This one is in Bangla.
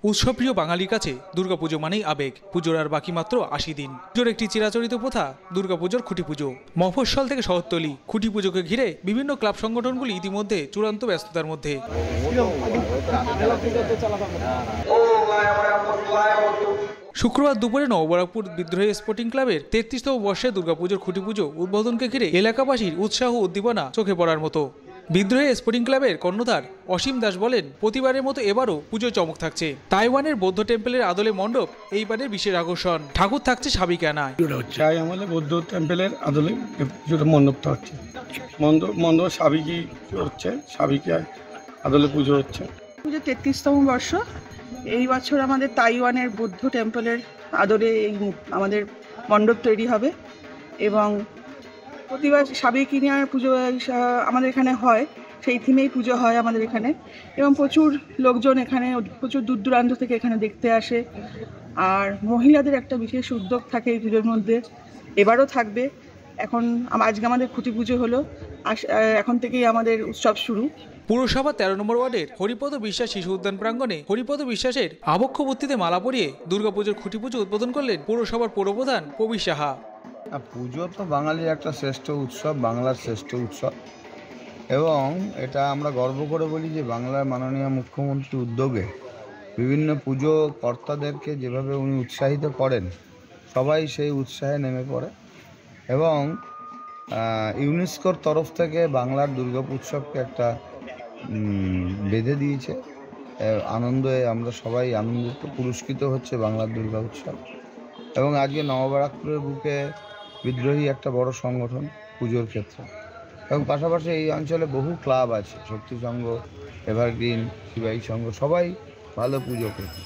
উৎসবপ্রিয় বাঙালির কাছে দুর্গাপুজো মানেই আবেগ। পুজোর আর বাকি মাত্র ৮০ দিন। পুজোর একটি চিরাচরিত প্রথা দুর্গাপুজোর খুঁটি পুজো। মফস্বল থেকে শহরতলি, খুঁটি পুজোকে ঘিরে বিভিন্ন ক্লাব সংগঠনগুলি ইতিমধ্যে চূড়ান্ত ব্যস্ততার মধ্যে। শুক্রবার দুপুরে নববরকপুর বিদ্রোহী স্পোর্টিং ক্লাবের ৩৩তম বর্ষে দুর্গাপুজোর খুঁটি পুজো উদ্বোধনকে ঘিরে এলাকাবাসীর উৎসাহ উদ্দীপনা চোখে পড়ার মতো। বিদ্রোহী স্পোর্টিং ক্লাবের কর্ণধার অসীম দাস বলেন, প্রতিবারের মতো এবারও পুজো চমক থাকছে। তাইওয়ানের বৌদ্ধ টেম্পলের আদলে মণ্ডপ এইবারের বিশেষ আকর্ষণ। ঠাকুর থাকছে সাবিকানায়। আমাদের বৌদ্ধ টেম্পলের আদলে পুজোটা মণ্ডপটা হচ্ছে, মণ্ডপ সাবিকি হচ্ছে, সাবিকায় আদলে পুজো হচ্ছে। পুজো ৩৩তম বর্ষ। এই বছর আমাদের তাইওয়ানের বৌদ্ধ টেম্পলের আদলে এই আমাদের মণ্ডপ তৈরি হবে এবং প্রতিবার সাবেকিনিয়ার পুজো আমাদের এখানে হয়, সেই থিমেই পুজো হয় আমাদের এখানে এবং প্রচুর লোকজন এখানে, প্রচুর দূর দূরান্ত থেকে এখানে দেখতে আসে। আর মহিলাদের একটা বিশেষ উদ্যোগ থাকে এই পুজোর মধ্যে, এবারও থাকবে। আজকে আমাদের খুঁটি পুজো হলো, এখন থেকেই আমাদের উৎসব শুরু। পুরসভা ১৩ নম্বর ওয়ার্ডের হরিপদ বিশ্বাস শিশু উদ্যান প্রাঙ্গণে হরিপদ বিশ্বাসের আবক্ষবর্তীতে মালা পরিয়ে দুর্গাপুজোর খুঁটি পুজো উদ্বোধন করলেন পৌরসভার পৌরপ্রধান প্রবীর সাহা। পুজো তো বাঙালির একটা শ্রেষ্ঠ উৎসব, বাংলার শ্রেষ্ঠ উৎসব, এবং এটা আমরা গর্ব করে বলি যে বাংলার মাননীয় মুখ্যমন্ত্রীর উদ্যোগে বিভিন্ন পুজো কর্তাদেরকে যেভাবে উনি উৎসাহিত করেন, সবাই সেই উৎসাহে নেমে পড়ে এবং ইউনেস্কোর তরফ থেকে বাংলার দুর্গা উৎসবকে একটা বেঁধে দিয়েছে। আনন্দে আমরা সবাই আনন্দিত, পুরস্কৃত হচ্ছে বাংলার দুর্গা উৎসব। এবং আজকে নববরকপুরের বুকে বিদ্রোহী একটা বড় সংগঠন পুজোর ক্ষেত্রে, এবং পাশাপাশি এই অঞ্চলে বহু ক্লাব আছে, শক্তি সংঘ, এভারগ্রিন, সিপাহী সংঘ, সবাই ভালো পুজো করছে।